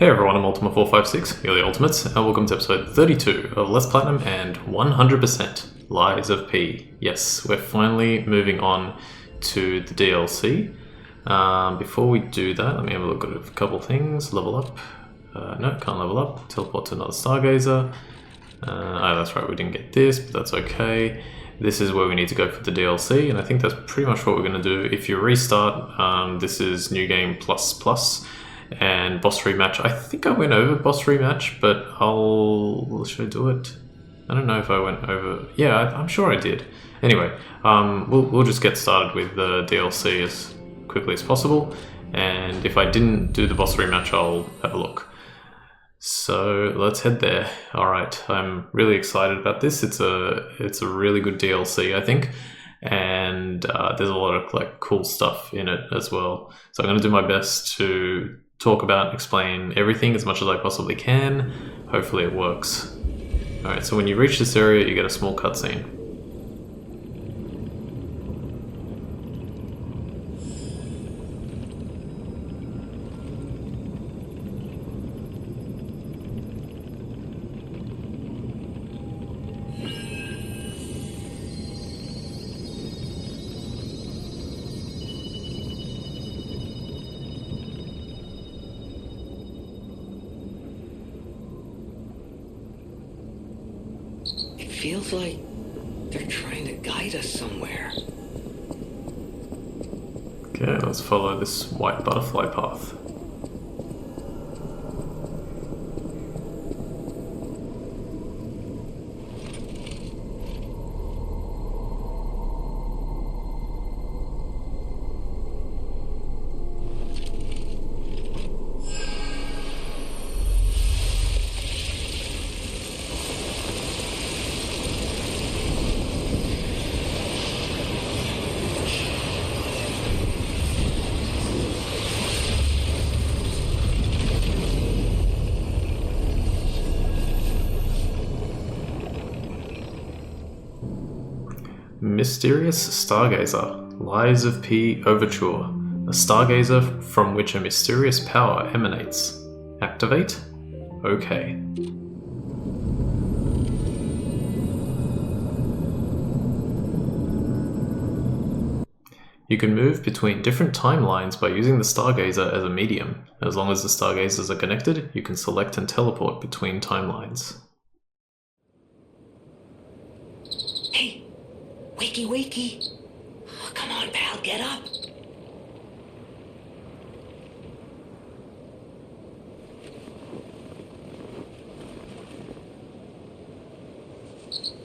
Hey everyone, I'm Ultima456, you're the Ultimates, and welcome to episode 32 of Less Platinum and 100% Lies of P. Yes, we're finally moving on to the DLC. Before we do that, let me have a look at a couple things. Level up. No, can't level up. Teleport to another Stargazer. Oh, that's right, we didn't get this, but that's okay. This is where we need to go for the DLC, and I think that's pretty much what we're going to do. If you restart, this is New Game Plus Plus. And boss rematch. I think I went over boss rematch, but should I do it? I don't know if I went over. Yeah, I'm sure I did. Anyway, we'll just get started with the DLC as quickly as possible. And if I didn't do the boss rematch, I'll have a look. So let's head there. All right, I'm really excited about this. It's a really good DLC, I think. And there's a lot of cool stuff in it as well. So I'm going to do my best to talk about, explain everything as much as I possibly can. Hopefully it works. Alright, so when you reach this area, you get a small cutscene. Feels like they're trying to guide us somewhere. Okay, let's follow this white butterfly path. Mysterious Stargazer, Lies of P Overture, a stargazer from which a mysterious power emanates. Activate? Okay. You can move between different timelines by using the Stargazer as a medium. As long as the Stargazers are connected, you can select and teleport between timelines. Hey! Wakey, wakey! Oh, come on, pal, get up!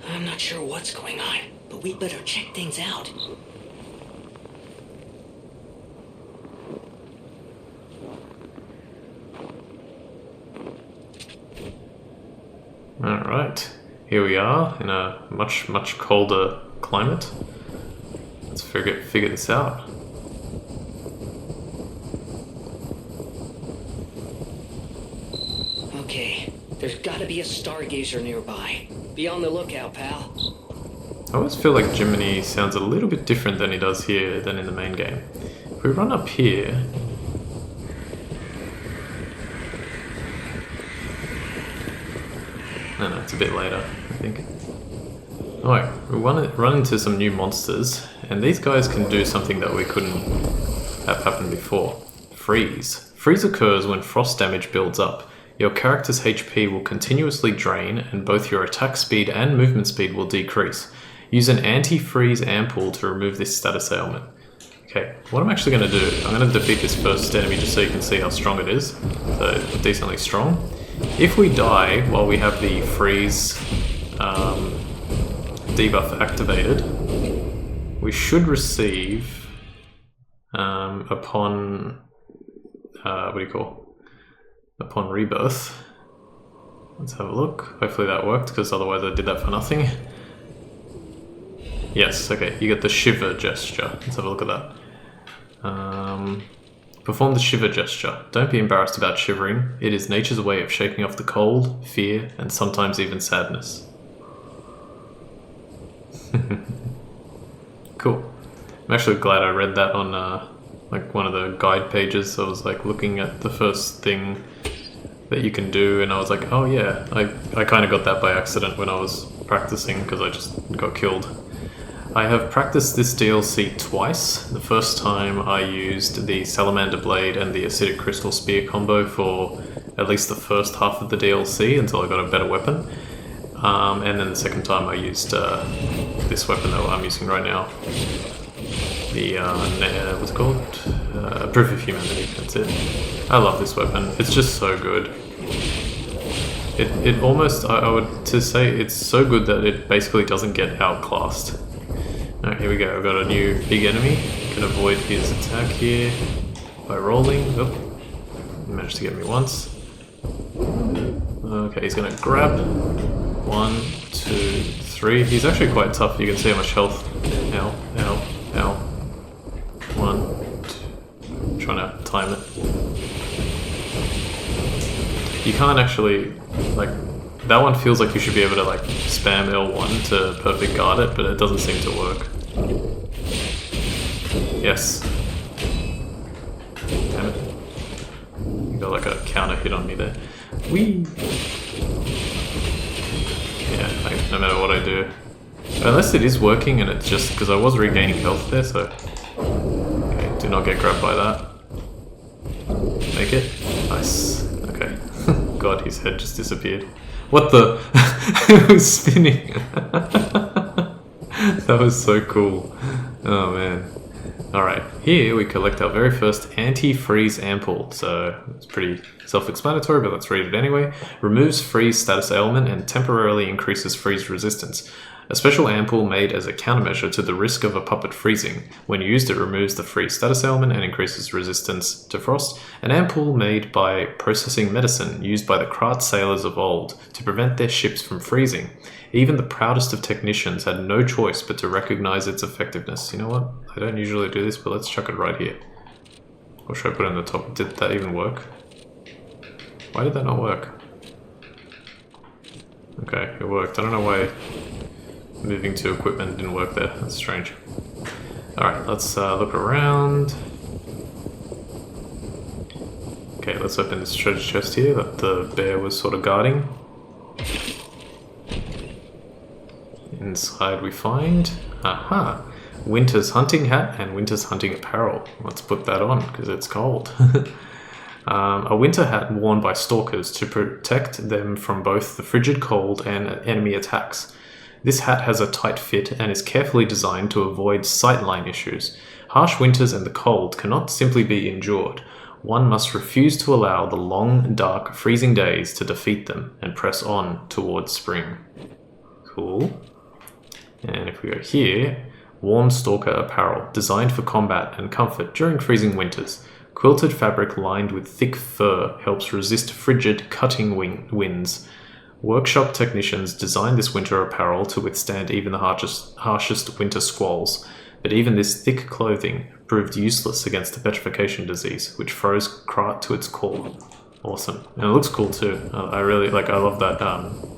I'm not sure what's going on, but we better check things out. Alright, here we are in a much colder climate. Let's figure this out. Okay, there's gotta be a stargazer nearby. Be on the lookout, pal. I always feel like Jiminy sounds a little bit different than he does here than in the main game. If we run up here... No, it's a bit later, I think. Alright, we run into some new monsters, and these guys can do something that we couldn't have happened before. Freeze. Freeze occurs when frost damage builds up. Your character's HP will continuously drain, and both your attack speed and movement speed will decrease. Use an anti-freeze ampoule to remove this status ailment. Okay, what I'm actually going to do, I'm going to defeat this first enemy just so you can see how strong it is. So, decently strong. If we die while we have the freeze debuff activated, we should receive upon upon rebirth. Let's have a look. Hopefully that worked, because otherwise I did that for nothing. Yes, okay, you get the shiver gesture. Let's have a look at that. Perform the shiver gesture. Don't be embarrassed about shivering. It is nature's way of shaking off the cold, fear, and sometimes even sadness. Cool. I'm actually glad I read that on one of the guide pages. I was looking at the first thing that you can do, and I was like, oh yeah, I kind of got that by accident when I was practicing because I just got killed. I have practiced this DLC twice. The first time I used the Salamander Blade and the Acidic Crystal Spear combo for at least the first half of the DLC until I got a better weapon. And then the second time I used this weapon that I'm using right now. The, what's it called? Proof of Humanity, that's it. I love this weapon, it's just so good. It almost, I would to say it's so good that it basically doesn't get outclassed. Alright, here we go, I've got a new big enemy. Can avoid his attack here by rolling. Oh, he managed to get me once. Okay, he's gonna grab. 1, 2, 3. He's actually quite tough, you can see how much health. Ow, ow, ow. 1, 2. Trying to time it. You can't actually, like, that one feels like you should be able to like spam L1 to perfect guard it, but it doesn't seem to work. Yes. Damn it. You got like a counter hit on me there. Whee! Yeah, no matter what I do. Unless it is working and it's just because I was regaining health there, so... Okay, do not get grabbed by that. Make it. Nice. Okay. God, his head just disappeared. What the? It was spinning. That was so cool. Oh man. Alright, here we collect our very first anti-freeze ampoule. So it's pretty self-explanatory, but let's read it anyway. Removes freeze status ailment and temporarily increases freeze resistance. A special ampoule made as a countermeasure to the risk of a puppet freezing. When used, it removes the freeze status ailment and increases resistance to frost. An ampoule made by processing medicine used by the Krat sailors of old to prevent their ships from freezing. Even the proudest of technicians had no choice but to recognize its effectiveness. You know what? I don't usually do this, but let's chuck it right here. Or should I put it in the top? Did that even work? Why did that not work? Okay, it worked. I don't know why moving to equipment didn't work there. That's strange. Alright, let's look around. Okay, let's open this treasure chest here that the bear was sort of guarding. Inside we find, aha, Winter's hunting hat and Winter's hunting apparel. Let's put that on because it's cold. A winter hat worn by stalkers to protect them from both the frigid cold and enemy attacks. This hat has a tight fit and is carefully designed to avoid sightline issues. Harsh winters and the cold cannot simply be endured. One must refuse to allow the long, dark, freezing days to defeat them and press on towards spring. Cool. And if we go here, warm stalker apparel, designed for combat and comfort during freezing winters. Quilted fabric lined with thick fur helps resist frigid, cutting winds. Workshop technicians designed this winter apparel to withstand even the harshest winter squalls, but even this thick clothing proved useless against the Petrification Disease, which froze Krat to its core. Awesome. And it looks cool too. I really, I love that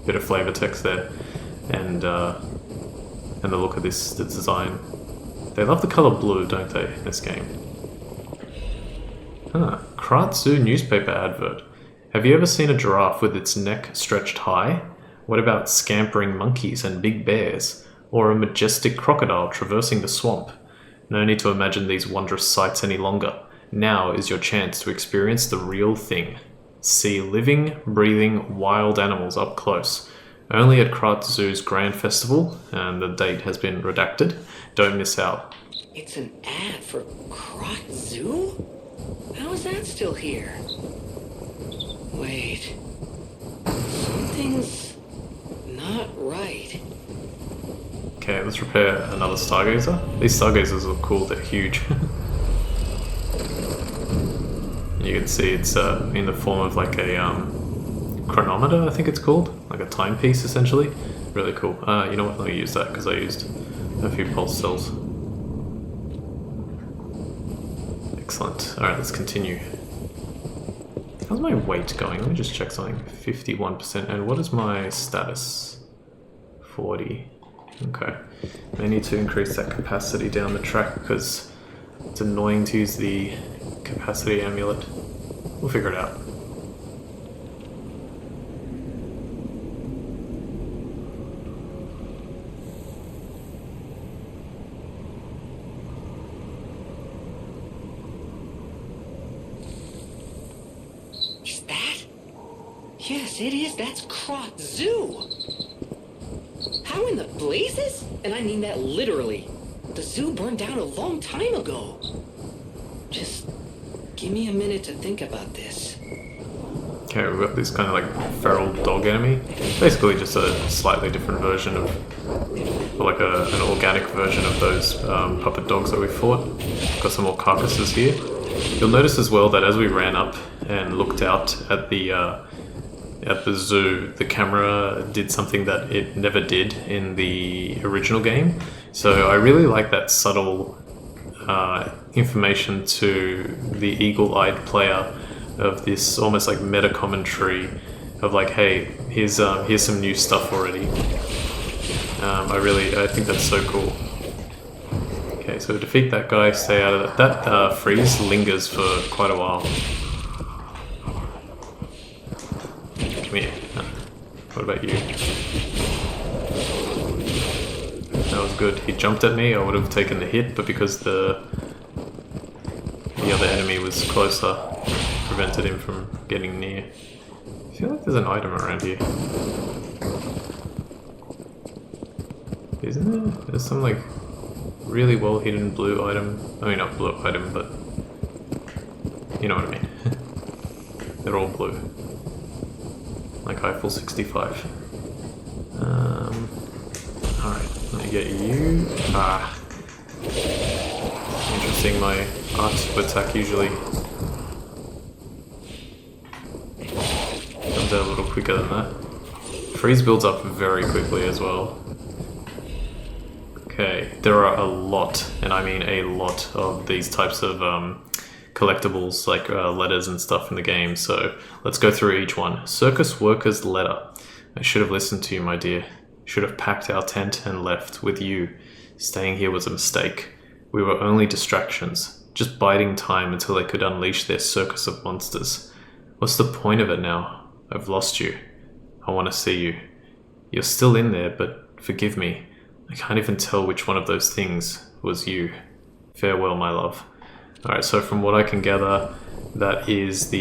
bit of flavor text there. And the look of the design. They love the color blue, don't they, in this game? Huh. Krat Zoo newspaper advert. Have you ever seen a giraffe with its neck stretched high? What about scampering monkeys and big bears? Or a majestic crocodile traversing the swamp? No need to imagine these wondrous sights any longer. Now is your chance to experience the real thing. See living, breathing, wild animals up close. Only at Krat Zoo's Grand Festival, and the date has been redacted. Don't miss out. It's an ad for Krat Zoo? How is that still here? Wait. Something's not right. Okay, let's repair another Stargazer. These Stargazers look cool, they're huge. You can see it's in the form of like a chronometer, I think it's called. Like a timepiece, essentially. Really coll. You know what, let me use that because I used a few pulse cells. Excellent. Alright, let's continue. How's my weight going? Let me just check something. 51%. And what is my status? 40. Okay. I need to increase that capacity down the track because it's annoying to use the capacity amulet. We'll figure it out. Yes, it is. That's Krot Zoo. How in the blazes? And I mean that literally. The zoo burned down a long time ago. Just give me a minute to think about this. Okay, we've got this kind of like feral dog enemy. Basically just a slightly different version of, or like an organic version of those puppet dogs that we fought. Got some more carcasses here. You'll notice as well that as we ran up and looked out at the zoo, the camera did something that it never did in the original game. So I really like that subtle information to the eagle-eyed player of this almost like meta commentary of like, hey, here's some new stuff already. I think that's so cool. Okay, so defeat that guy, stay out of that. That freeze lingers for quite a while. Come here. What about you? That was good. He jumped at me, I would have taken the hit, but because the other enemy was closer, prevented him from getting near. I feel like there's an item around here. Isn't there? There's some like really well hidden blue item. I mean, not blue item, but you know what I mean. They're all blue. Like Eiffel 65. Alright, let me get you. Ah. Interesting, my art to attack usually comes out a little quicker than that. Freeze builds up very quickly as well. Okay, there are a lot, and I mean a lot, of these types of collectibles, like letters and stuff in the game, so let's go through each one. Circus Worker's Letter. I should have listened to you, my dear. Should have packed our tent and left with you. Staying here was a mistake. We were only distractions, just biding time until they could unleash their circus of monsters. What's the point of it now? I've lost you. I want to see you. You're still in there, but forgive me. I can't even tell which one of those things was you. Farewell, my love. Alright, so from what I can gather, that is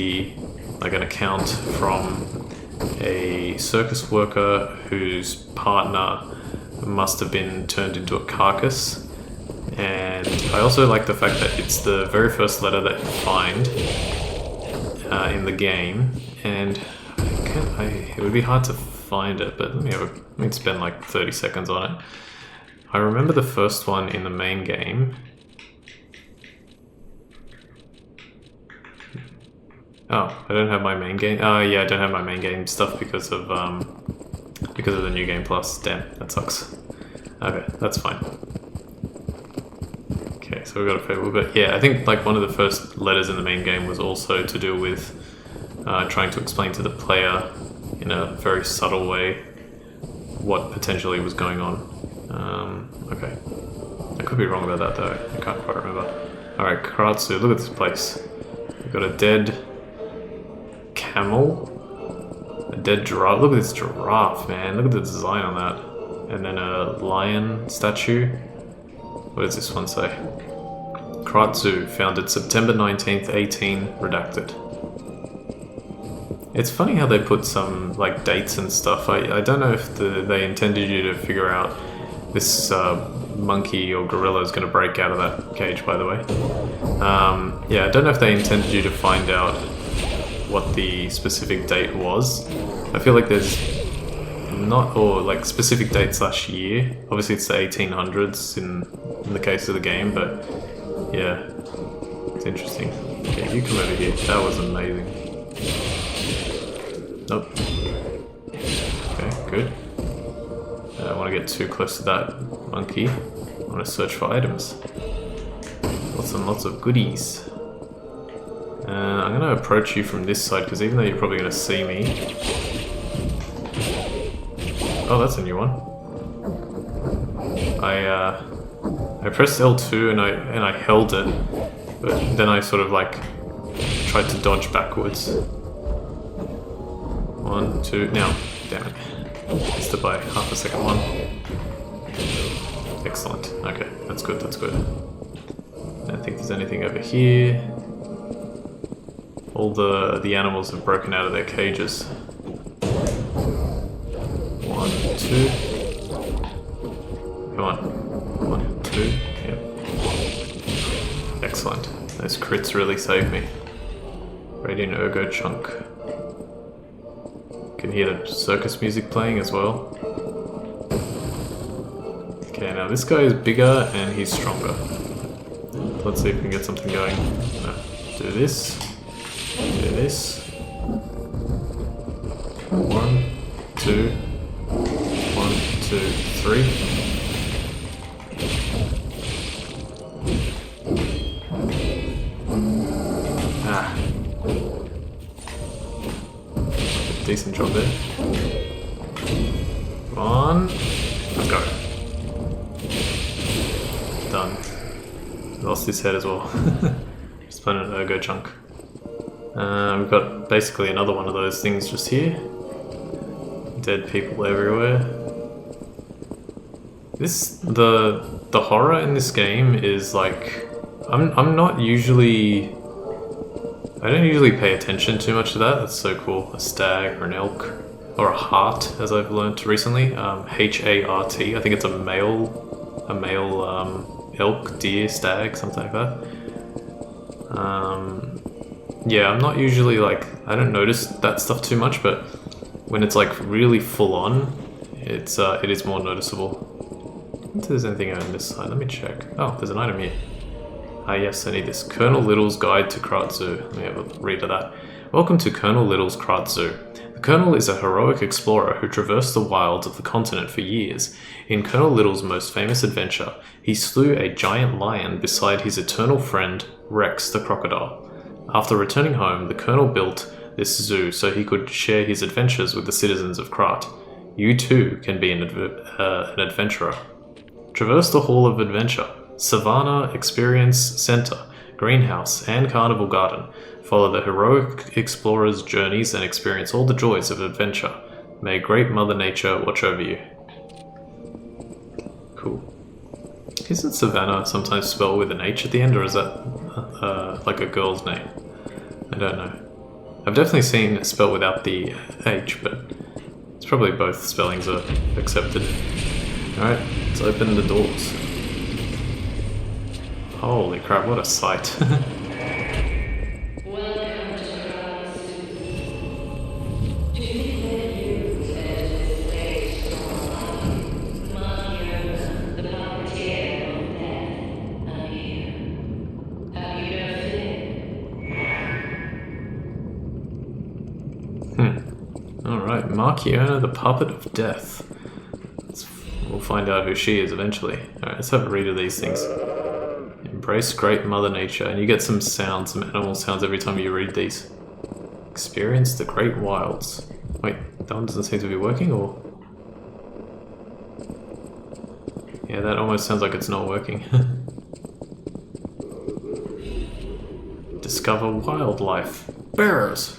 like an account from a circus worker whose partner must have been turned into a carcass. And I also like the fact that it's the very first letter that you find in the game, and it would be hard to find it, but let me spend like 30 seconds on it. I remember the first one in the main game. Oh, I don't have my main game. Yeah, I don't have my main game stuff because of the new game plus. Damn, that sucks. Okay, that's fine. Okay, so we've got a fair little bit. Yeah, I think like one of the first letters in the main game was also to do with trying to explain to the player in a very subtle way what potentially was going on. Okay. I could be wrong about that though. I can't quite remember. Alright, Karatsu, look at this place. We've got a dead camel, a dead giraffe. Look at this giraffe, man. Look at the design on that. And then a lion statue. What does this one say? Karatsu, founded September 19th, 18, redacted. It's funny how they put some like dates and stuff. I don't know if they intended you to figure out this monkey or gorilla is going to break out of that cage, by the way. Yeah, I don't know if they intended you to find out what the specific date was. I feel like there's not, or like specific date / year. Obviously it's the 1800s in the case of the game, but yeah, it's interesting. Okay, you come over here. That was amazing. Nope. Okay, good. I don't want to get too close to that monkey. I want to search for items. Lots and lots of goodies. I'm going to approach you from this side because even though you're probably going to see me... Oh, that's a new one. I pressed L2 and I held it, but then I sort of like tried to dodge backwards. 1, 2, now, damn it. Missed it by half a second one. Excellent. Okay, that's good, that's good. I don't think there's anything over here. All the animals have broken out of their cages. 2. Come on. 1, 2. Yep. Excellent. Those crits really saved me. Radiant Ergo Chunk. Can hear the circus music playing as well. Okay, now this guy is bigger and he's stronger. Let's see if we can get something going. No. Do this. Do this. 1, 2. 1, 2, 3. Ah. Decent job there. Come on. Let's go. Done. Lost his head as well. Just playing an Ergo Chunk. We've got basically another one of those things just here. Dead people everywhere. The horror in this game is like I'm not usually. I don't usually pay attention too much to that. That's so cool. A stag or an elk or a hart, as I've learned recently. H-A-R-T. I think it's a male elk, deer, stag, something like that. Yeah, I'm not usually like, I don't notice that stuff too much, but when it's like really full on, it is more noticeable. If there's anything on this side, let me check. Oh, there's an item here. Ah yes, I need this. Colonel Little's Guide to Krat Zoo. Let me have a read of that. Welcome to Colonel Little's Krat Zoo. The Colonel is a heroic explorer who traversed the wilds of the continent for years. In Colonel Little's most famous adventure, he slew a giant lion beside his eternal friend, Rex the crocodile. After returning home, the Colonel built this zoo so he could share his adventures with the citizens of Krat. You too can be an adventurer. Traverse the Hall of Adventure, Savannah Experience Center, Greenhouse, and Carnival Garden. Follow the heroic explorer's journeys and experience all the joys of adventure. May great Mother Nature watch over you. Cool. Isn't Savannah sometimes spelled with an H at the end, or is that like a girl's name? I don't know. I've definitely seen it spelled without the H, but it's probably both spellings are accepted. Alright, let's open the doors. Holy crap, what a sight. Alright, Markiona, the Puppet of Death. We'll find out who she is eventually. Alright, let's have a read of these things. Embrace great Mother Nature, and you get some sounds, some animal sounds every time you read these. Experience the great wilds. Wait, that one doesn't seem to be working, or? Yeah, that almost sounds like it's not working. Discover wildlife. Bears!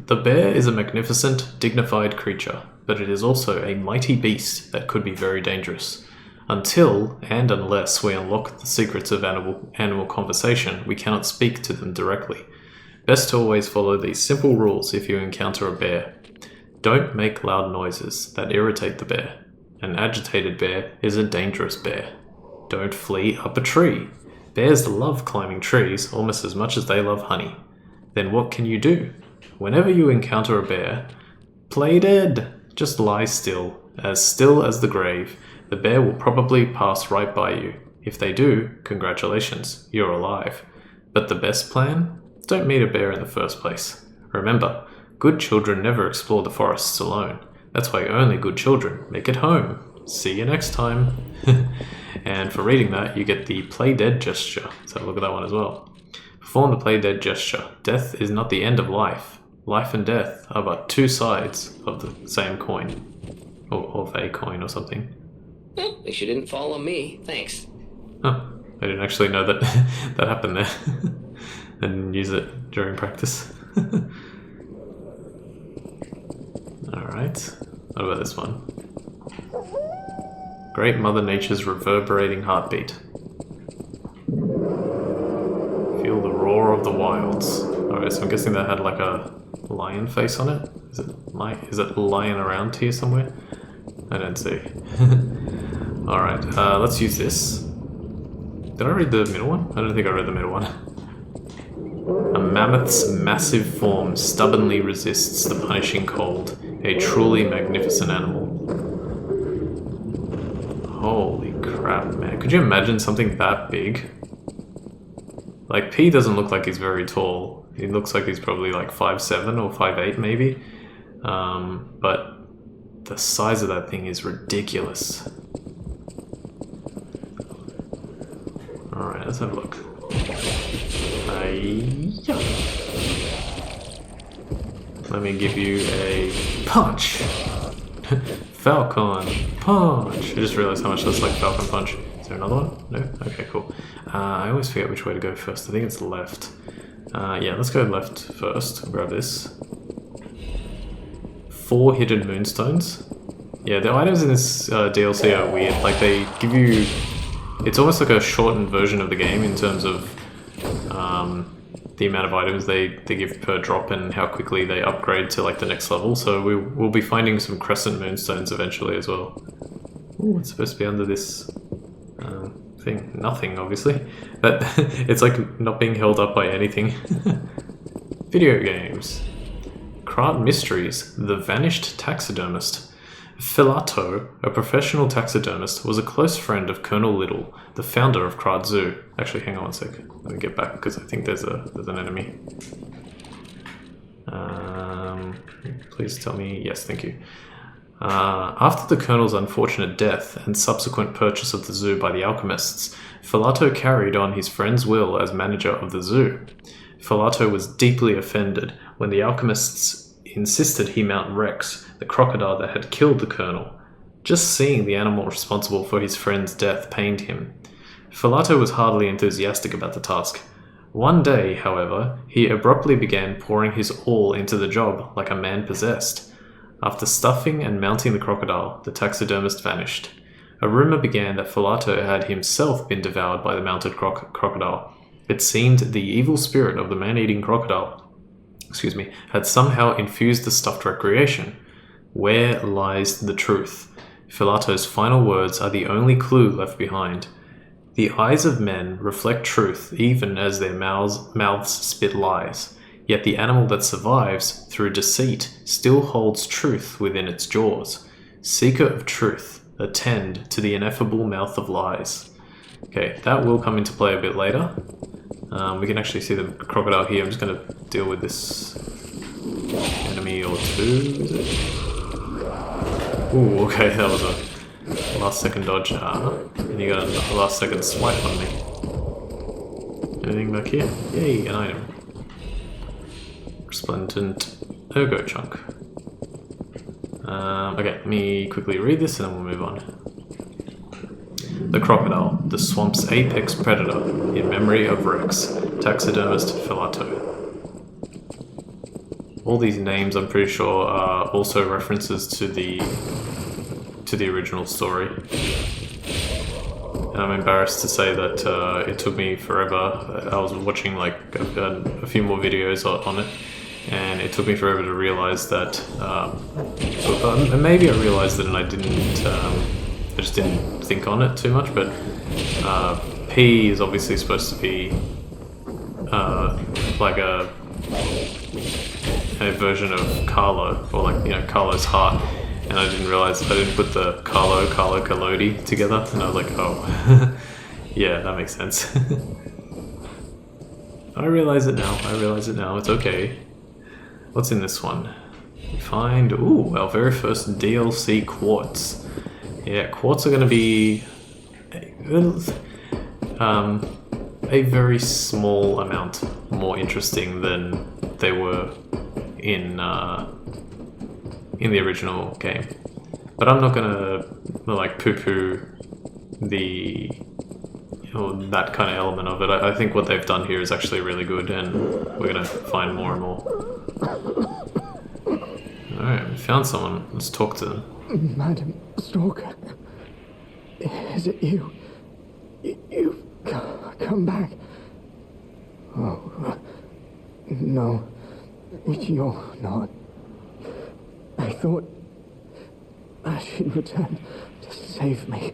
The bear is a magnificent, dignified creature, but it is also a mighty beast that could be very dangerous. Until and unless we unlock the secrets of animal conversation, we cannot speak to them directly. Best to always follow these simple rules if you encounter a bear. Don't make loud noises that irritate the bear. An agitated bear is a dangerous bear. Don't flee up a tree. Bears love climbing trees almost as much as they love honey. Then what can you do? Whenever you encounter a bear, play dead. Just lie still as the grave. The bear will probably pass right by you. If they do, congratulations, you're alive. But the best plan? Don't meet a bear in the first place. Remember, good children never explore the forests alone. That's why only good children make it home. See you next time. And for reading that, you get the play dead gesture. Let's have a look at that one as well. Perform the play dead gesture. Death is not the end of life. Life and death are but two sides of the same coin. Or of a coin or something. Well, at least you didn't follow me. Thanks. Oh, I didn't actually know that that happened there. I didn't use it during practice. Alright, what about this one? Great Mother Nature's reverberating heartbeat. Feel the roar of the wilds. Alright, so I'm guessing that had like a lion face on it? Is it lying around here somewhere? I don't see. Alright, let's use this. Did I read the middle one? I don't think I read the middle one. A mammoth's massive form stubbornly resists the punishing cold. A truly magnificent animal. Holy crap, man. Could you imagine something that big? Like, P doesn't look like he's very tall. He looks like he's probably like 5'7" or 5'8" maybe. But the size of that thing is ridiculous. Alright, let's have a look. Let me give you a punch! Falcon Punch! I just realized how much that's like Falcon Punch. Is there another one? No? Okay, cool. I always forget which way to go first. I think it's left. Yeah, let's go left first. Grab this. 4 hidden moonstones. Yeah, the items in this DLC are weird. Like, they give you... It's almost like a shortened version of the game in terms of the amount of items they give per drop and how quickly they upgrade to like the next level. So we'll be finding some crescent moonstones eventually as well. Ooh, what's supposed to be under this thing? Nothing, obviously. But it's like not being held up by anything. Video games. Krat Mysteries, The Vanished Taxidermist. Filato, a professional taxidermist, was a close friend of Colonel Little, the founder of Krat Zoo. Actually, hang on one sec. Let me get back because I think there's an enemy. Please tell me yes, thank you. After the Colonel's unfortunate death and subsequent purchase of the zoo by the alchemists, Filato carried on his friend's will as manager of the zoo. Filato was deeply offended when the alchemists insisted he mount Rex, the crocodile that had killed the Colonel. Just seeing the animal responsible for his friend's death pained him. Filato was hardly enthusiastic about the task. One day, however, he abruptly began pouring his all into the job like a man possessed. After stuffing and mounting the crocodile, the taxidermist vanished. A rumor began that Filato had himself been devoured by the mounted crocodile. It seemed the evil spirit of the man-eating crocodile had somehow infused the stuffed recreation. Where lies the truth? Filato's final words are the only clue left behind. The eyes of men reflect truth even as their mouths spit lies. Yet the animal that survives through deceit still holds truth within its jaws. Seeker of truth, attend to the ineffable mouth of lies. Okay, that will come into play a bit later. We can actually see the crocodile here. I'm just going to deal with this enemy or two, is it? Ooh, okay, that was a last second dodge. And you got a last second swipe on me. Anything back here? Yay, an item. Resplendent ergo chunk. Okay, let me quickly read this and then we'll move on. The crocodile, the swamp's apex predator, in memory of Rex, taxidermist Filato. All these names, I'm pretty sure, are also references to the original story. And I'm embarrassed to say that it took me forever. I was watching like a few more videos on it, and it took me forever to realize that. Maybe I realized it and I didn't. I just didn't think on it too much, but P is obviously supposed to be like a version of Carlo, or like, you know, Carlo's heart, and I didn't realize I didn't put the Carlo Collodi together, and I was like, oh, yeah, that makes sense. I realize it now, it's okay. What's in this one? We find, ooh, our very first DLC quartz. Yeah, quartz are going to be a very small amount more interesting than they were in the original game. But I'm not going to like poo-poo that kind of element of it. I think what they've done here is actually really good, and we're going to find more and more. Alright, we found someone. Let's talk to them. Madam Stalker, is it you? You've come back. Oh, no, you're not. I thought she'd returned to save me.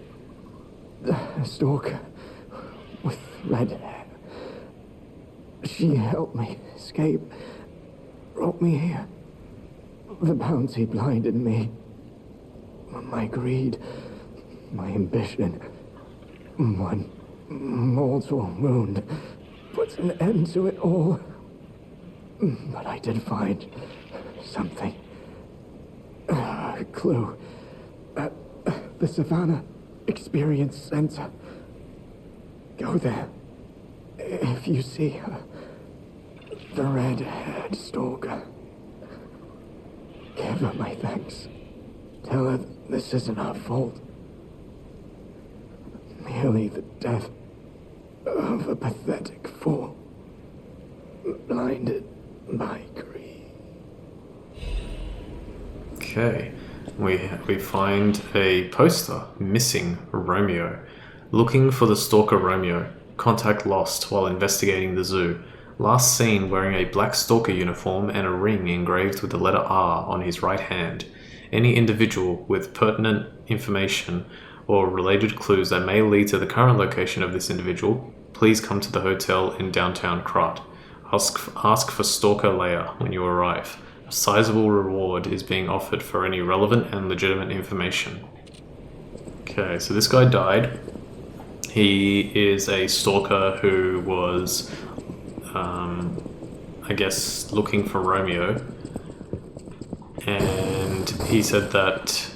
A stalker with red hair. She helped me escape, brought me here. The bounty blinded me. My greed, my ambition, one mortal wound puts an end to it all. But I did find something. A clue. At the Savannah Experience Center. Go there. If you see her, the red-haired stalker, give her my thanks. Tell her this isn't her fault. Merely the death of a pathetic fool, blinded by greed. Okay, we find a poster, missing Romeo. Looking for the stalker Romeo. Contact lost while investigating the zoo. Last seen wearing a black stalker uniform and a ring engraved with the letter R on his right hand. Any individual with pertinent information or related clues that may lead to the current location of this individual, please come to the hotel in downtown Krat. Ask for Stalker Leia when you arrive. A sizable reward is being offered for any relevant and legitimate information. Okay, so this guy died. He is a stalker who was, I guess, looking for Romeo. And he said that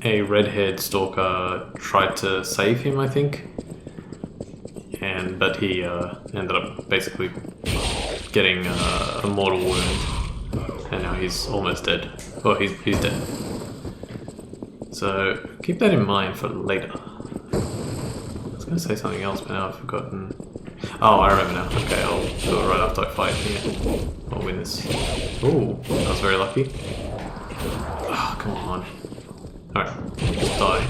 a red-haired stalker tried to save him, I think. But he ended up basically getting a mortal wound. And now he's almost dead. Well, he's dead. So keep that in mind for later. I was going to say something else, but now I've forgotten. Oh, I remember now. Okay, I'll do it right after I fight here. I'll win this. Ooh, that was very lucky. Oh, come on. Alright, just die.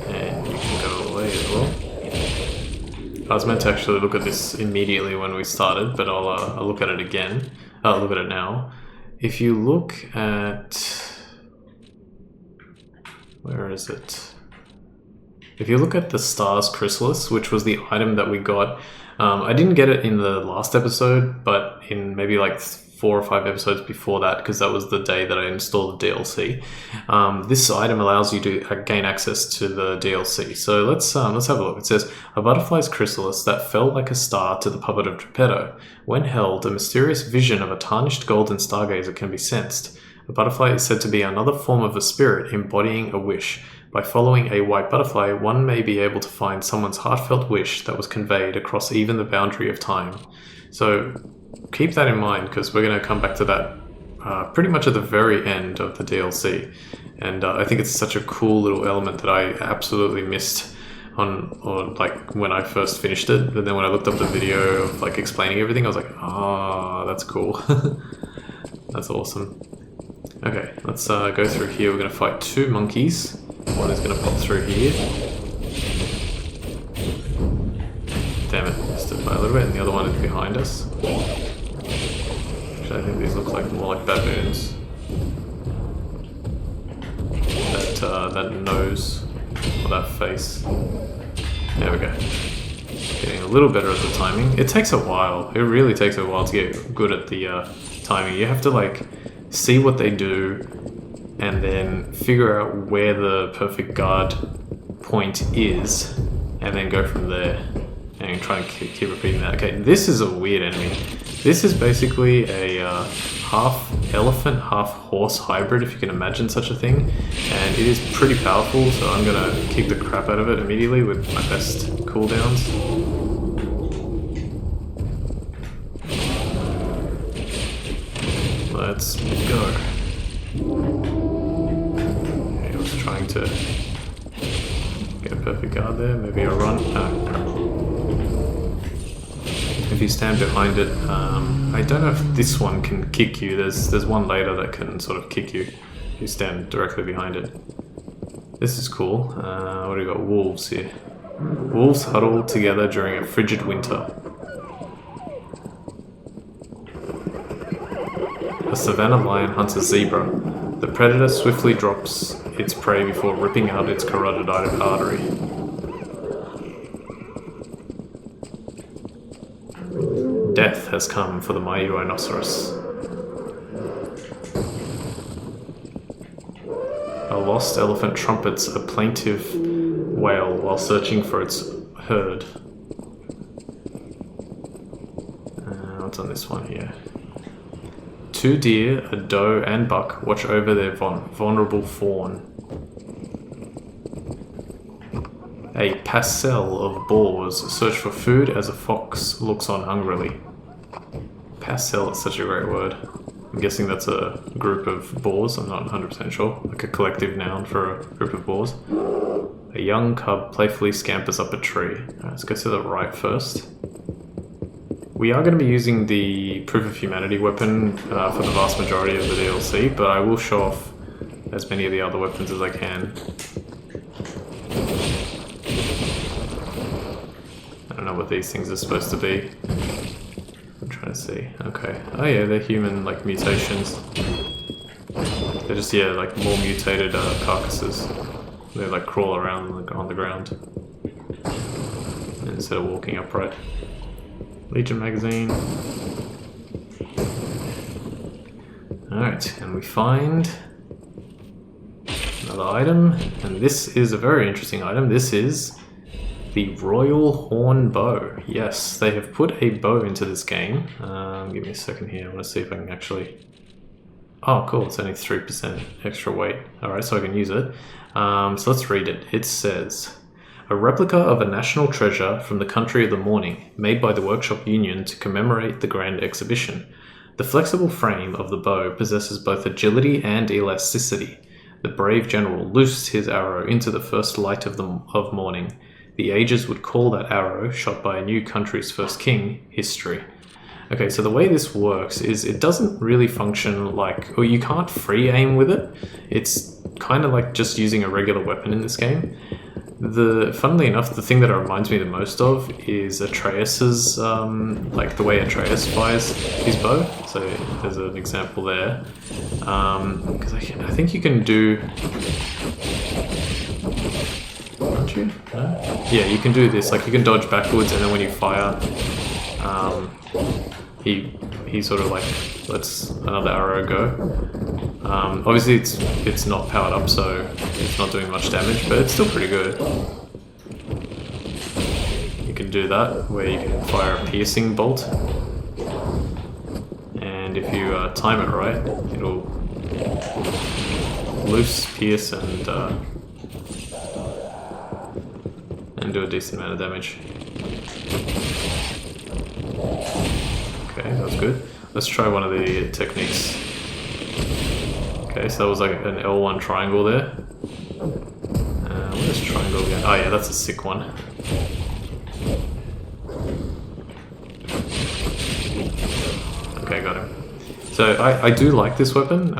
And you can go away as well. I was meant to actually look at this immediately when we started, but I'll look at it again. I'll look at it now. If you look at... Where is it? If you look at the Stars Chrysalis, which was the item that we got, I didn't get it in the last episode, but in maybe like 4 or 5 episodes before that, because that was the day that I installed the DLC. This item allows you to gain access to the DLC. So let's have a look. It says, a butterfly's chrysalis that fell like a star to the puppet of Geppetto. When held, a mysterious vision of a tarnished golden stargazer can be sensed. A butterfly is said to be another form of a spirit embodying a wish. By following a white butterfly, one may be able to find someone's heartfelt wish that was conveyed across even the boundary of time. So keep that in mind, because we're going to come back to that pretty much at the very end of the DLC. And I think it's such a cool little element that I absolutely missed like when I first finished it. But then when I looked up the video of like explaining everything, I was like, ah, that's cool. That's awesome. Okay, let's go through here. We're going to fight 2 monkeys. One is going to pop through here. Damn it, missed it by a little bit, and the other one is behind us. Actually, I think these look like more like baboons. That nose, or that face. There we go. Getting a little better at the timing. It takes a while. It really takes a while to get good at the timing. You have to like see what they do, and then figure out where the perfect guard point is, and then go from there. And try and keep repeating that. Okay, this is a weird enemy. This is basically a half elephant, half horse hybrid, if you can imagine such a thing. And it is pretty powerful, so I'm gonna kick the crap out of it immediately with my best cooldowns. Let's go. Okay, I was trying to get a perfect guard there. Maybe a run. Oh, crap. If you stand behind it, I don't know if this one can kick you. There's one later that can sort of kick you if you stand directly behind it. This is cool. What do we got? Wolves here. Wolves huddle together during a frigid winter. A savannah lion hunts a zebra. The predator swiftly drops its prey before ripping out its carotid artery. Death has come for the mighty rhinoceros. A lost elephant trumpets a plaintive wail while searching for its herd. What's on this one here? 2 deer, a doe and buck watch over their vulnerable fawn. A pasel of boars search for food as a fox looks on hungrily. Pasel is such a great word. I'm guessing that's a group of boars, I'm not 100% sure. Like a collective noun for a group of boars. A young cub playfully scampers up a tree. Alright, let's go to the right first. We are going to be using the Proof of Humanity weapon for the vast majority of the DLC, but I will show off as many of the other weapons as I can. I don't know what these things are supposed to be. I'm trying to see. Okay. Oh yeah, they're human, like, mutations. They're just, yeah, like, more mutated carcasses. They, like, crawl around on the ground instead of walking upright. Legion magazine. Alright, and we find another item, and this is a very interesting item. This is the Royal Horn Bow. Yes, they have put a bow into this game. Give me a second here, I want to see if I can actually... Oh cool, it's only 3% extra weight. Alright, so I can use it. So let's read it. It says... A replica of a national treasure from the country of the morning, made by the Workshop Union to commemorate the Grand Exhibition. The flexible frame of the bow possesses both agility and elasticity. The brave general loosed his arrow into the first light of morning. The ages would call that arrow, shot by a new country's first king, history. Okay, so the way this works is it doesn't really function like... or you can't free aim with it. It's kind of like just using a regular weapon in this game. Funnily enough, the thing that it reminds me the most of is Atreus's, like the way Atreus fires his bow. So there's an example there. Because I think you can do... Aren't you? No? Yeah, you can do this. Like you can dodge backwards, and then when you fire, he sort of like lets another arrow go. Obviously it's not powered up, so it's not doing much damage, but it's still pretty good. You can do that, where you can fire a piercing bolt, and if you time it right, it'll loose, pierce, and do a decent amount of damage. Okay, that's good. Let's try one of the techniques. Okay, so that was like an L1 triangle there. What is triangle again? Oh yeah, that's a sick one. Okay, got him. So I do like this weapon.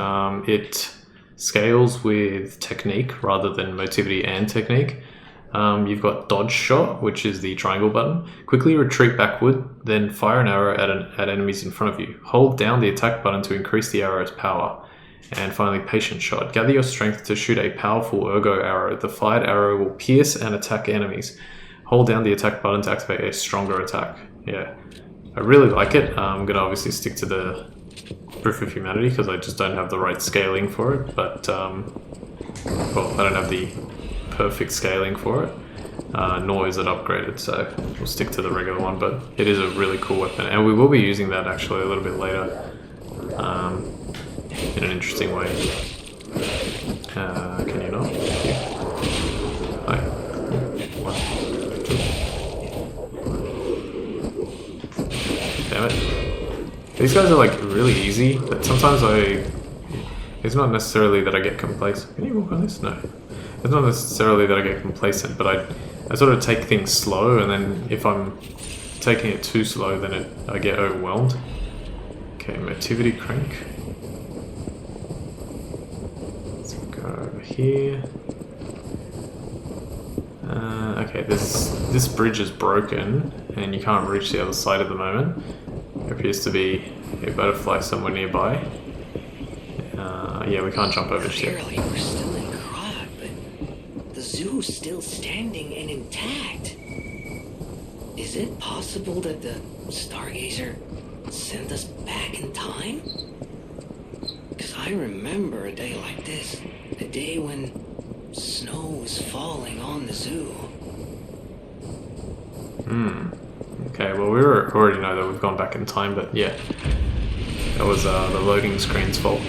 It scales with technique rather than motivity and technique. You've got dodge shot, which is the triangle button. Quickly retreat backward, then fire an arrow at enemies in front of you. Hold down the attack button to increase the arrow's power. And finally, patient shot. Gather your strength to shoot a powerful ergo arrow. The fired arrow will pierce and attack enemies. Hold down the attack button to activate a stronger attack. Yeah, I really like it. I'm gonna obviously stick to the Proof of Humanity because I just don't have the right scaling for it. But well, I don't have the perfect scaling for it. Nor is it upgraded, so we'll stick to the regular one. But it is a really cool weapon, and we will be using that actually a little bit later. In an interesting way. Can you not? Hi. 1, 2. Damn it. These guys are like really easy, but sometimes it's not necessarily that I get complacent. Can you walk on this? No. It's not necessarily that I get complacent, but I sort of take things slow, and then if I'm taking it too slow, then I get overwhelmed. Okay, motivity crank. Over here. Okay, this bridge is broken and you can't reach the other side at the moment. There appears to be a butterfly somewhere nearby. Yeah, we can't jump over shit. Clearly, we're still in Krog, but the zoo's still standing and intact. Is it possible that the Stargazer sent us back in time? Because I remember a day like this, a day when snow was falling on the zoo. Okay, well we already know that we've gone back in time, but yeah. That was the loading screen's fault.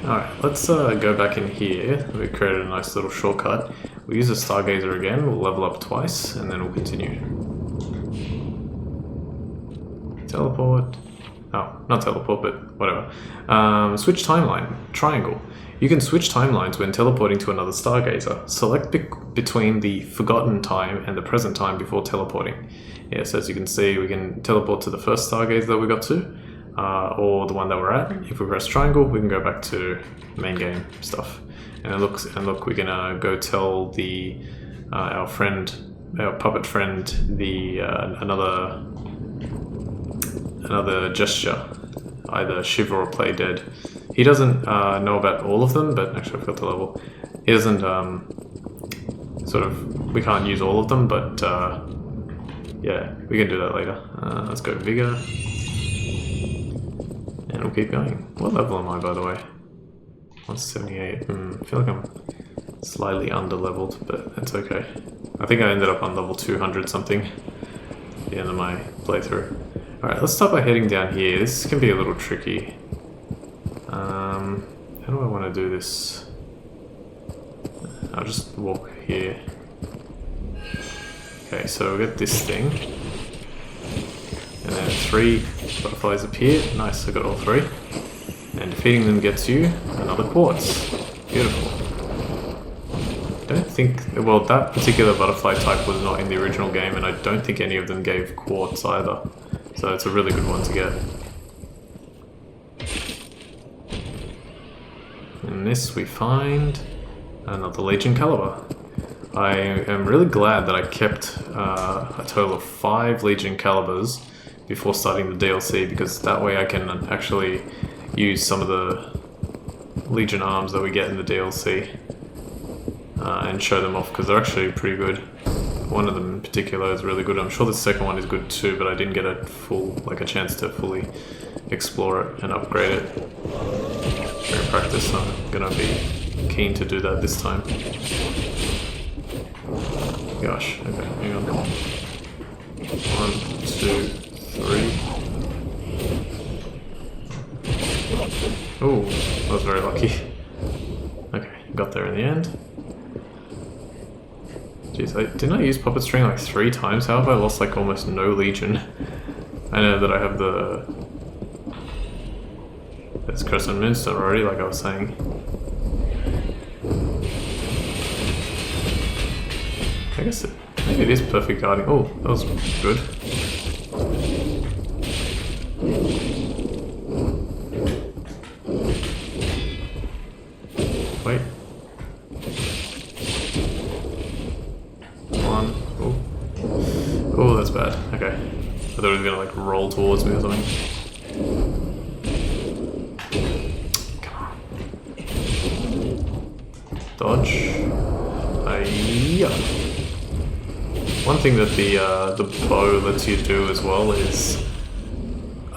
Alright, let's go back in here. We created a nice little shortcut. We'll use the Stargazer again, we'll level up twice, and then we'll continue. Teleport. Oh, not teleport, but whatever. Switch timeline. Triangle. You can switch timelines when teleporting to another Stargazer. Select between the forgotten time and the present time before teleporting. Yes, as you can see, we can teleport to the first Stargazer that we got to, or the one that we're at. If we press triangle, we can go back to main game stuff. And look, we can go tell the our puppet friend, the another gesture, either shiver or play dead. He doesn't know about all of them, but actually I forgot the level. He doesn't we can't use all of them, but yeah, we can do that later. Let's go Vigor. And we'll keep going. What level am I, by the way? 178. I feel like I'm slightly under-leveled, but that's okay. I think I ended up on level 200 something at the end of my playthrough. Alright, let's start by heading down here. This can be a little tricky. How do I want to do this? I'll just walk here. Okay, so we'll get this thing. And then 3 butterflies appear. Nice, I got all 3. And defeating them gets you another quartz. Beautiful. Don't think... Well, that particular butterfly type was not in the original game, and I don't think any of them gave quartz either. So it's a really good one to get. In this we find another Legion Caliber. I am really glad that I kept a total of 5 Legion Calibers before starting the DLC, because that way I can actually use some of the Legion arms that we get in the DLC and show them off, because they're actually pretty good. One of them in particular is really good. I'm sure the second one is good too, but I didn't get a chance to fully explore it and upgrade it during practice, so I'm gonna be keen to do that this time. Gosh, okay, hang on. 1, 2, 3. Oh, I was very lucky. Okay, got there in the end. Jeez, didn't I use puppet string like 3 times? How have I lost like almost no Legion? I know that I have there's Crescent Moonstone already, like I was saying. I guess maybe it is perfect guarding. Oh, that was good. Wait. 1. Oh. Oh, that's bad. Okay. I thought it was gonna like roll towards me or something. Come on. Dodge. Hiya. One thing that the bow lets you do as well is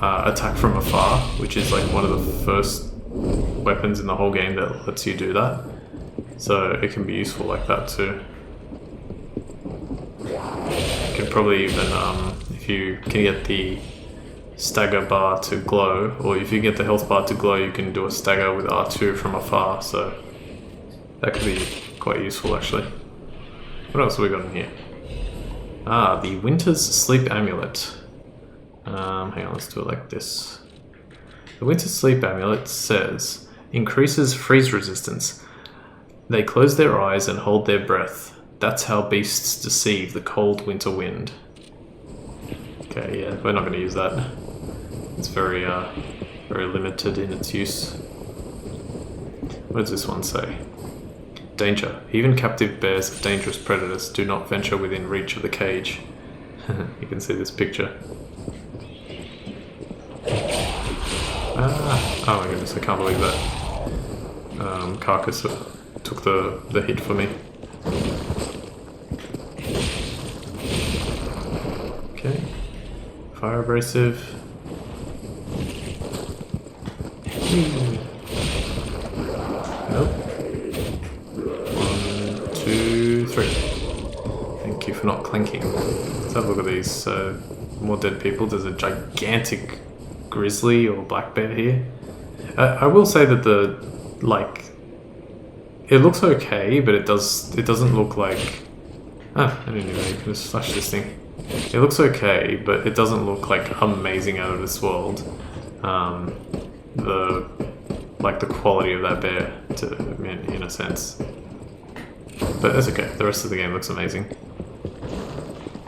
attack from afar, which is like one of the first weapons in the whole game that lets you do that. So it can be useful like that too. You can probably even, if you can get the stagger bar to glow, or if you get the health bar to glow, you can do a stagger with R2 from afar, so that could be quite useful actually. What else have we got in here? Ah, the Winter's Sleep Amulet. Hang on, let's do it like this. The Winter's Sleep Amulet says, increases freeze resistance. They close their eyes and hold their breath. That's how beasts deceive the cold winter wind. Okay, yeah, we're not going to use that. It's very limited in its use. What does this one say? Danger. Even captive bears of dangerous predators do not venture within reach of the cage. You can see this picture. Ah! Oh my goodness, I can't believe that. Carcass took the hit for me. Okay. Fire abrasive. Nope. 1, 2, 3. Thank you for not clanking. Let's have a look at these. More dead people. There's a gigantic grizzly or black bear here. I will say that it looks okay, but it doesn't look like. Ah, I didn't know you could just slash this thing. It looks okay, but it doesn't look like amazing out of this world. The quality of that bear, in a sense. But that's okay. The rest of the game looks amazing.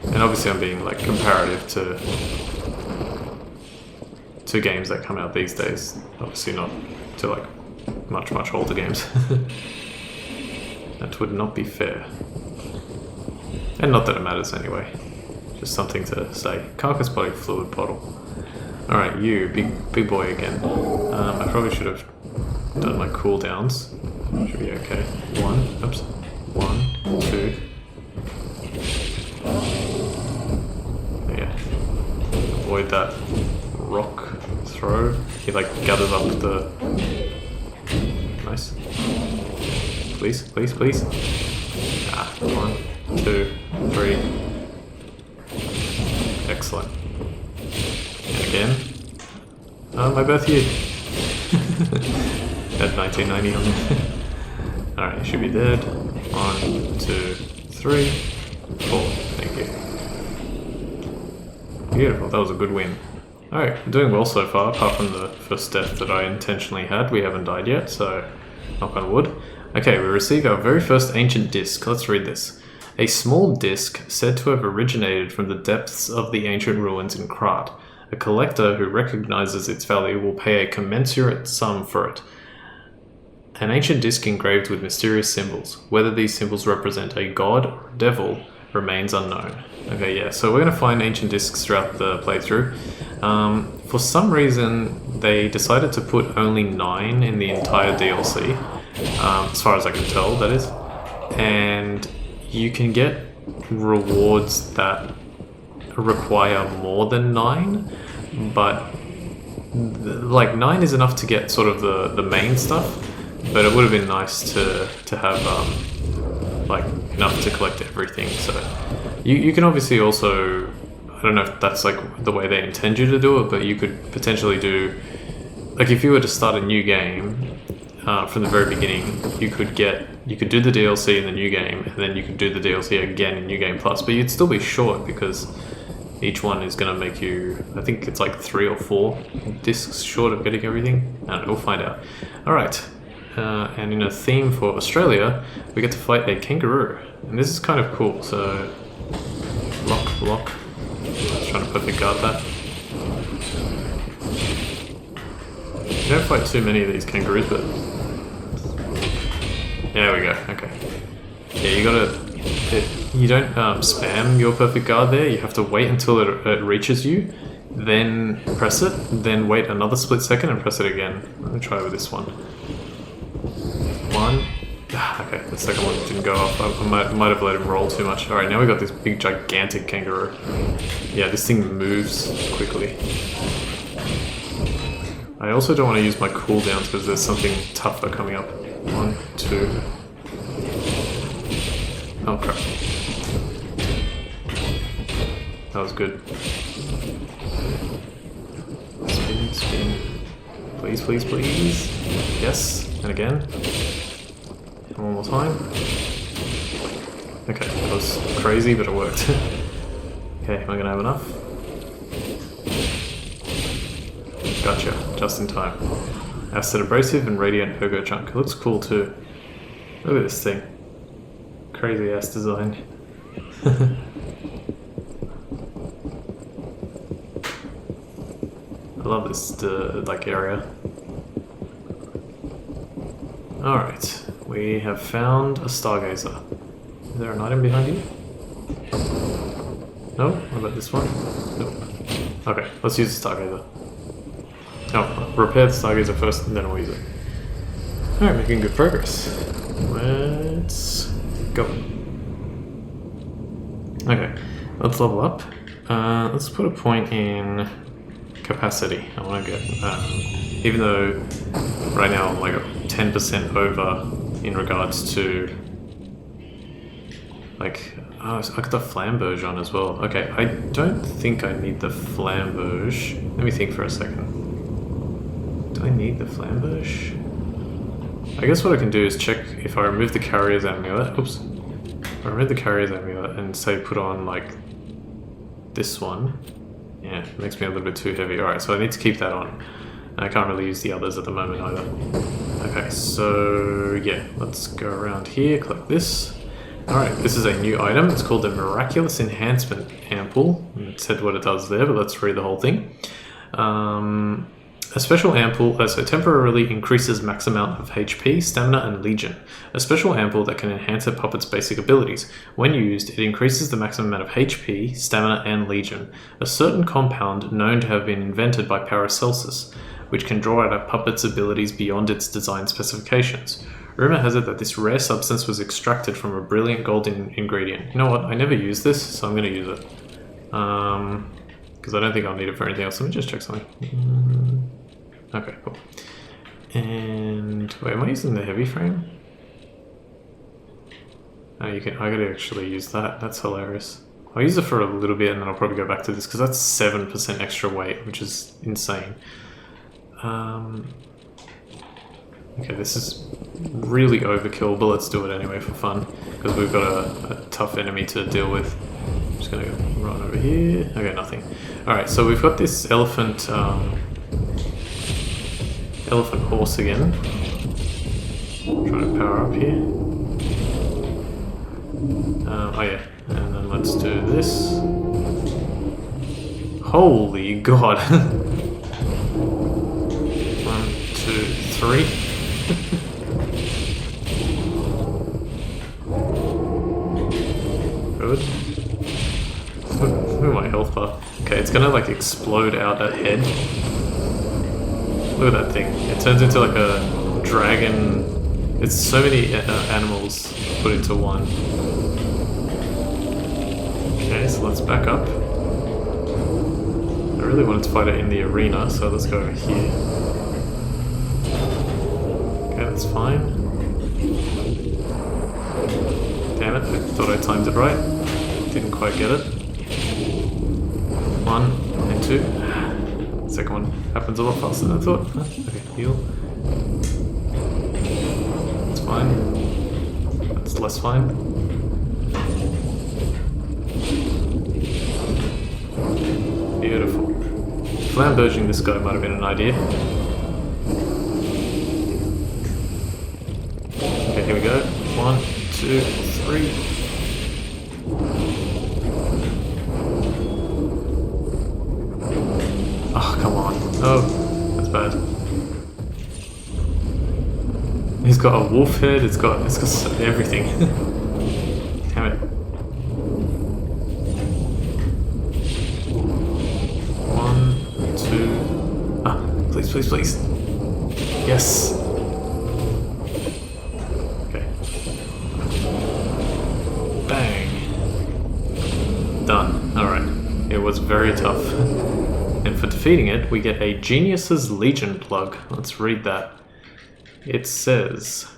And obviously, I'm being like comparative to games that come out these days. Obviously, not to like much older games. That would not be fair. And not that it matters anyway. Just something to say. Carcass body fluid bottle. Alright, you, big boy again. I probably should have done my cooldowns. Should be okay. 1, 2. Yeah. Avoid that rock throw. He like gathers up the... Nice. Please. Ah, 1, 2, 3. Excellent. And again. My birth year. At 1990 on it. Alright, should be dead. 1, 2, 3, 4. Thank you. Beautiful, that was a good win. Alright, I'm doing well so far, apart from the first death that I intentionally had. We haven't died yet, so knock on wood. Okay, we receive our very first ancient disc. Let's read this. A small disc said to have originated from the depths of the ancient ruins in Krat. A collector who recognizes its value will pay a commensurate sum for it. An ancient disc engraved with mysterious symbols. Whether these symbols represent a god or a devil remains unknown. Okay, yeah, so we're going to find ancient discs throughout the playthrough. For some reason, they decided to put only 9 in the entire DLC, as far as I can tell, that is. And you can get rewards that require more than 9, but like 9 is enough to get sort of the main stuff. But it would have been nice to have like enough to collect everything. So you can obviously also, I don't know if that's like the way they intend you to do it, but you could potentially do, like if you were to start a new game from the very beginning, you could do the DLC in the new game, and then you could do the DLC again in New Game Plus, but you'd still be short because each one is going to make you, I think it's like 3 or 4 discs short of getting everything. I don't know, we'll find out. Alright. And in a theme for Australia, we get to fight a kangaroo. And this is kind of cool, so... Block. I was trying to perfect guard that. You don't fight too many of these kangaroos, but... There we go, okay. Yeah, you gotta... You don't spam your perfect guard there, you have to wait until it reaches you, then press it, then wait another split second and press it again. Let me try with this one. 1. Okay, the second one didn't go off. I might have let him roll too much. Alright, now we got this big gigantic kangaroo. Yeah, this thing moves quickly. I also don't want to use my cooldowns because there's something tougher coming up. 1, 2. Oh crap. That was good. Spin. Please. Yes, and again. One more time. Okay, that was crazy, but it worked. Okay, am I gonna have enough? Gotcha, just in time. Acid abrasive and radiant ergo chunk. It looks cool too. Look at this thing. Crazy ass design. I love this like area. Alright, we have found a stargazer. Is there an item behind you? No? What about this one? Nope. Okay, let's use the stargazer. Oh, repair the stargazer first and then we'll use it. Alright, making good progress. Let's go. Okay, let's level up. Let's put a point in capacity. I want to get, even though right now I'm like 10% over in regards to, like, oh, I got the flamberge on as well. Okay, I don't think I need the flamberge. Let me think for a second. Do I need the flamberge? I guess what I can do is check if I remove the carrier's amulet. Oops. If I remove the carrier's amulet and say put on like this one. Yeah, it makes me a little bit too heavy. Alright, so I need to keep that on. And I can't really use the others at the moment either. Okay, so yeah, let's go around here, collect this. Alright, this is a new item. It's called the Miraculous Enhancement Ampoule. It said what it does there, but let's read the whole thing. A special ampoule also temporarily increases max amount of HP, stamina, and legion. A special ampoule that can enhance a puppet's basic abilities. When used, it increases the maximum amount of HP, stamina, and legion. A certain compound known to have been invented by Paracelsus, which can draw out a puppet's abilities beyond its design specifications. Rumor has it that this rare substance was extracted from a brilliant golden ingredient. You know what? I never used this, so I'm going to use it. Because I don't think I'll need it for anything else. Let me just check something. Okay, cool. And wait, am I using the heavy frame? Oh, I gotta actually use that. That's hilarious. I'll use it for a little bit and then I'll probably go back to this because that's 7% extra weight, which is insane. Okay, this is really overkill, but let's do it anyway for fun because we've got a tough enemy to deal with. I'm just gonna run over here. Okay, nothing. Alright, so we've got this elephant horse again. Trying to power up here. Oh yeah, and then let's do this. Holy god. 1, 2, 3. Good. Look at my health bar. Okay, it's gonna like explode out ahead. Look at that thing. It turns into like a dragon. It's so many animals put into one. Okay, so let's back up. I really wanted to fight it in the arena, so let's go over here. Okay, that's fine. Damn it, I thought I timed it right. Didn't quite get it. 1 and 2. Second one happens a lot faster than I thought. Okay, heal. That's fine. That's less fine. Beautiful. Flamberging this guy might have been an idea. Okay, here we go. 1, 2, 3. Oh, come on. Oh, that's bad. He's got a wolf head, it's got everything. Damn it. 1, 2. Ah, please, please, please. Yes. Okay. Bang. Done. Alright. It was very tough. And for defeating it, we get a Genius's Legion plug. Let's read that. It says,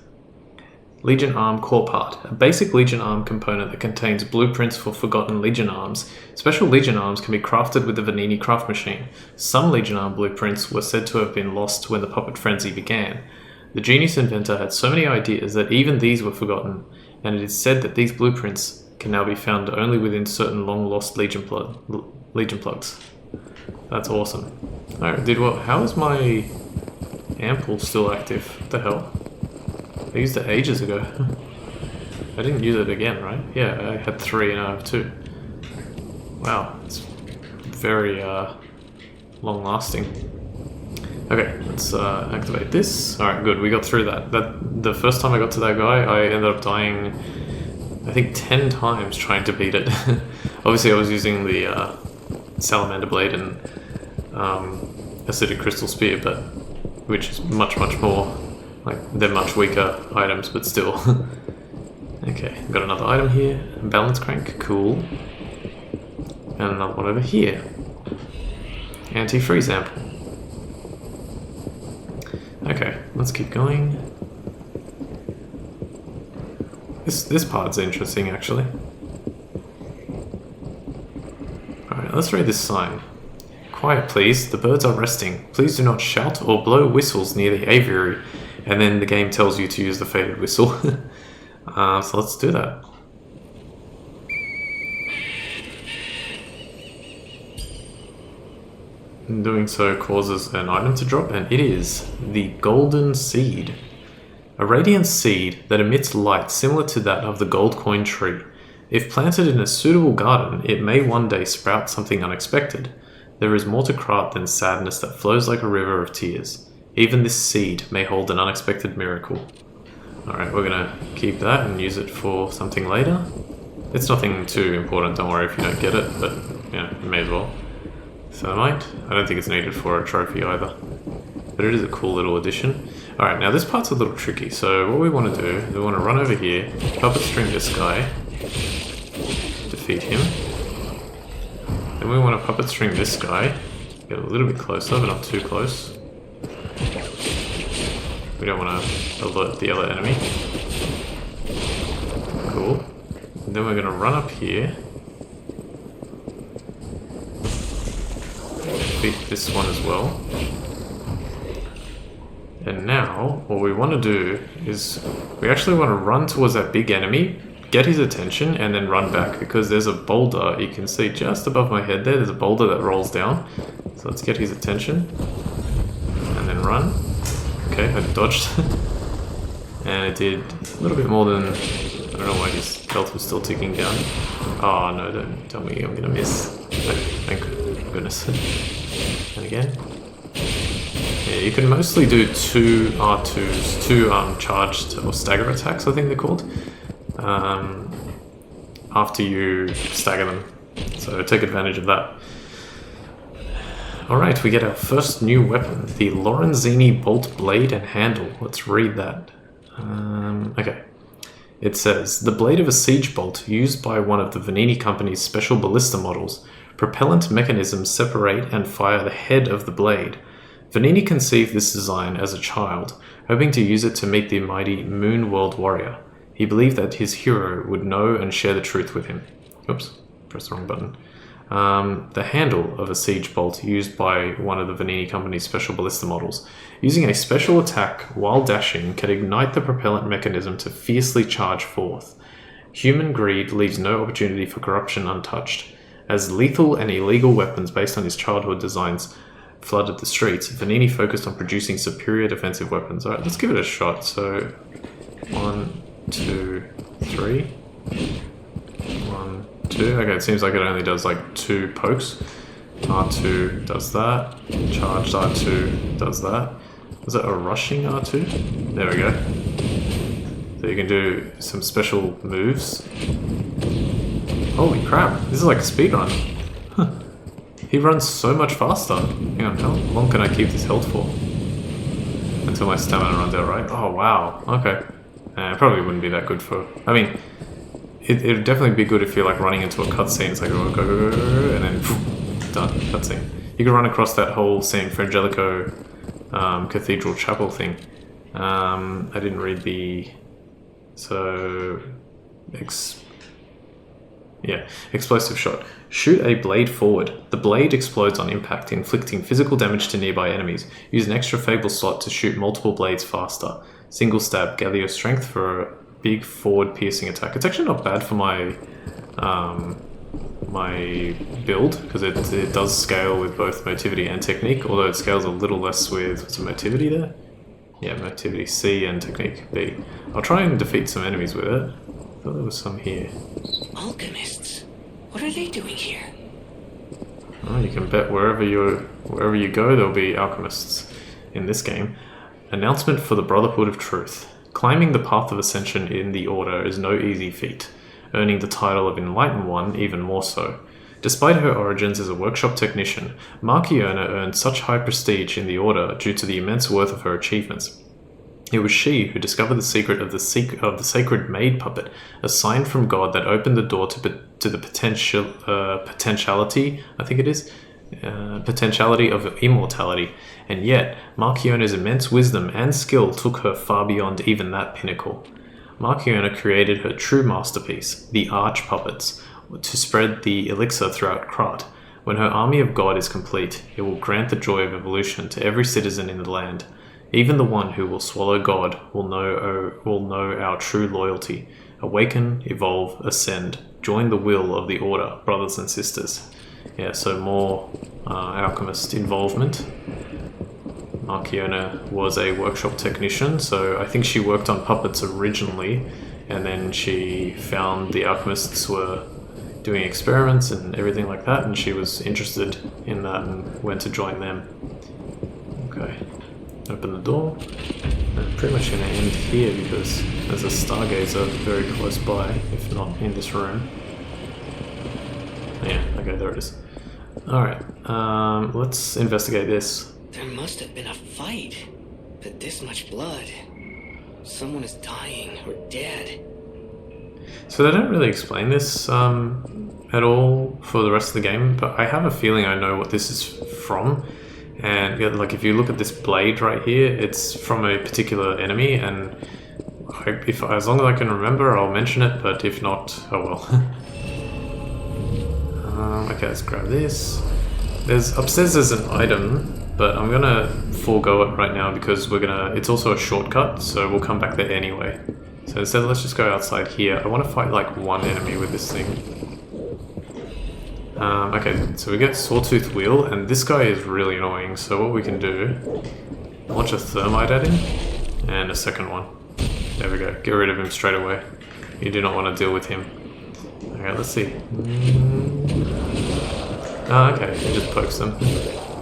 Legion Arm Core Part, a basic Legion Arm component that contains blueprints for forgotten Legion Arms. Special Legion Arms can be crafted with the Vanini craft machine. Some Legion Arm blueprints were said to have been lost when the puppet frenzy began. The genius inventor had so many ideas that even these were forgotten, and it is said that these blueprints can now be found only within certain long-lost Legion plugs. That's awesome. Alright, how is my ampoule still active? What the hell? I used it ages ago. I didn't use it again, right? Yeah, I had 3 and I have 2. Wow, it's very long lasting. Okay, let's activate this. Alright, good, we got through that. The first time I got to that guy, I ended up dying, I think 10 times trying to beat it. Obviously I was using the Salamander Blade and acidic crystal spear, but which is much more, like, they're much weaker items, but still. Okay, got another item here, balance crank, cool. And another one over here. Anti-freeze amp. Okay, let's keep going. This part's interesting, actually. Alright, let's read this sign. Quiet, please. The birds are resting. Please do not shout or blow whistles near the aviary. And then the game tells you to use the faded whistle. So let's do that. And doing so causes an item to drop, and it is the Golden Seed. A radiant seed that emits light similar to that of the gold coin tree. If planted in a suitable garden, it may one day sprout something unexpected. There is more to Krat than sadness that flows like a river of tears. Even this seed may hold an unexpected miracle. Alright, we're gonna keep that and use it for something later. It's nothing too important, don't worry if you don't get it, but yeah, you may as well. Thermite. I don't think it's needed for a trophy either. But it is a cool little addition. Alright, now this part's a little tricky, so what we want to do is we want to run over here, puppet string this guy, defeat him. Then we want to puppet string this guy, get a little bit closer, but not too close. We don't want to alert the other enemy. Cool. And then we're going to run up here. Defeat this one as well. And now, what we want to do is, we actually want to run towards that big enemy, get his attention, and then run back, because there's a boulder, you can see just above my head there, there's a boulder that rolls down. So let's get his attention, and then run. Okay, I dodged. And it did a little bit more than, I don't know why his health was still ticking down. Oh no, don't tell me I'm gonna miss. Thank goodness. And again. Yeah, you can mostly do two R2s, two charged or stagger attacks, I think they're called, after you stagger them. So take advantage of that. Alright, we get our first new weapon, the Lorenzini Bolt Blade and Handle. Let's read that. Okay. It says, the blade of a siege bolt used by one of the Vanini Company's special ballista models. Propellant mechanisms separate and fire the head of the blade. Vanini conceived this design as a child, hoping to use it to meet the mighty Moon World Warrior. He believed that his hero would know and share the truth with him. Oops, pressed the wrong button. The handle of a siege bolt used by one of the Vanini Company's special ballista models. Using a special attack while dashing can ignite the propellant mechanism to fiercely charge forth. Human greed leaves no opportunity for corruption untouched. As lethal and illegal weapons based on his childhood designs flooded the streets, Vanini focused on producing superior defensive weapons. Alright, let's give it a shot. So, 1, 2, 3. 1, 2. Okay, it seems like it only does like 2 pokes. R2 does that. Charged R2 does that. Is it a rushing R2? There we go. So you can do some special moves. Holy crap, this is like a speedrun. Huh. He runs so much faster. Hang on, how long can I keep this held for? Until my stamina runs out, right? Oh wow, okay. It probably wouldn't be that good for... I mean, it would definitely be good if you're like running into a cutscene. It's like, go, go, go, and then poof, done, cutscene. You could run across that whole San Frangelico Cathedral Chapel thing. I didn't read the... So... explosive shot. Shoot a blade forward. The blade explodes on impact, inflicting physical damage to nearby enemies. Use an extra Fable slot to shoot multiple blades faster. Single stab. Gather your strength for a big forward piercing attack. It's actually not bad for my my build, because it does scale with both motivity and technique, although it scales a little less with... What's the motivity there? Yeah, motivity C and technique B. I'll try and defeat some enemies with it. I thought there was some here. Alchemists? What are they doing here? Oh, you can bet wherever you go, there'll be alchemists in this game. Announcement for the Brotherhood of Truth. Climbing the path of ascension in the Order is no easy feat, earning the title of Enlightened One even more so. Despite her origins as a workshop technician, Marchiona earned such high prestige in the Order due to the immense worth of her achievements. It was she who discovered the secret of the sacred maid puppet, a sign from God that opened the door to the potentiality, I think it is, potentiality of immortality. And yet, Marchiona's immense wisdom and skill took her far beyond even that pinnacle. Marchiona created her true masterpiece, the Arch Puppets, to spread the elixir throughout Krat. When her army of God is complete, it will grant the joy of evolution to every citizen in the land. Even the one who will swallow God will know our true loyalty. Awaken, evolve, ascend. Join the will of the Order, brothers and sisters. Yeah, so more alchemist involvement. Marchiona was a workshop technician, so I think she worked on puppets originally, and then she found the alchemists were doing experiments and everything like that, and she was interested in that and went to join them. Okay, open the door. I'm pretty much going to end here because there's a stargazer very close by, if not in this room. Yeah, okay, there it is. Alright, let's investigate this. There must have been a fight. But this much blood. Someone is dying or dead. So they don't really explain this at all for the rest of the game, but I have a feeling I know what this is from. And yeah, like if you look at this blade right here, it's from a particular enemy, and as long as I can remember, I'll mention it, but if not, oh well. Okay, let's grab this. Upstairs there's an item, but I'm gonna forego it right now because it's also a shortcut, so we'll come back there anyway. So instead, let's just go outside here. I want to fight like one enemy with this thing. Okay, so we get Sawtooth Wheel, and this guy is really annoying, so what we can do, launch a thermite at him, and a second one. There we go, get rid of him straight away. You do not want to deal with him. Okay, let's see. Okay, it just pokes them.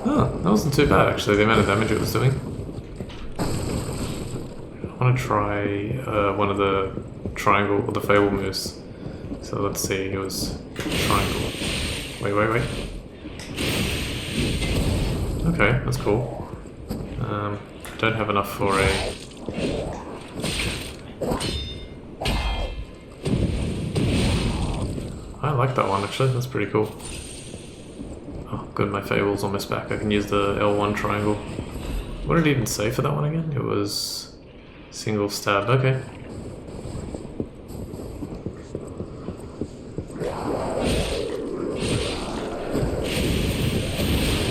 Oh, that wasn't too bad actually, the amount of damage it was doing. I want to try one of the triangle or the Fable moves. So let's see, it was triangle. Wait. Okay, that's cool. Don't have enough for a... I like that one actually, that's pretty cool. Oh good, my Fable's almost back. I can use the L1 triangle. What did it even say for that one again? It was single stab, okay.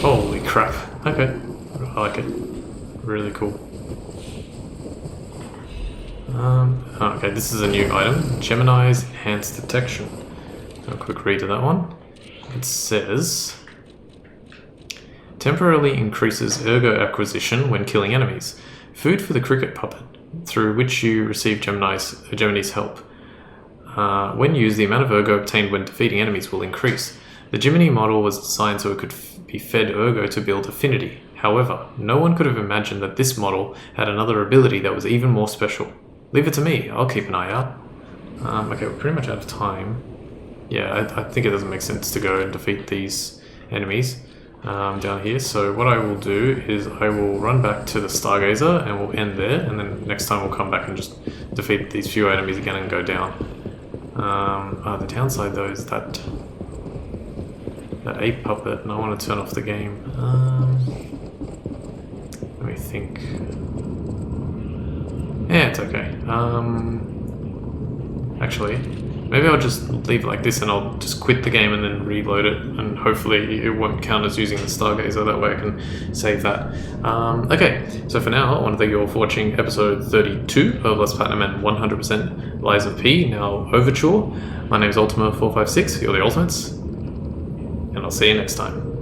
Holy crap, okay. I like it. Really cool. Okay, this is a new item. Gemini's Enhanced Detection. A quick read of that one. It says... temporarily increases ergo acquisition when killing enemies. Food for the cricket puppet, through which you receive Gemini's help. When used, the amount of ergo obtained when defeating enemies will increase. The Gemini model was designed so it could be fed ergo to build affinity. However, no one could have imagined that this model had another ability that was even more special. Leave it to me, I'll keep an eye out. Okay, we're pretty much out of time. Yeah, I think it doesn't make sense to go and defeat these enemies down here. So what I will do is I will run back to the Stargazer and we'll end there, and then next time we'll come back and just defeat these few enemies again and go down. The downside though is that ape puppet, and I want to turn off the game. Let me think. Yeah, it's okay. Actually, maybe I'll just leave it like this and I'll just quit the game and then reload it, and hopefully it won't count as using the Stargazer, that way I can save that. Okay, so for now, I want to thank you all for watching episode 32 of Let's Platinum and 100% Lies of P, now Overture. My name is Ultima456, you're the Ultimates, and I'll see you next time.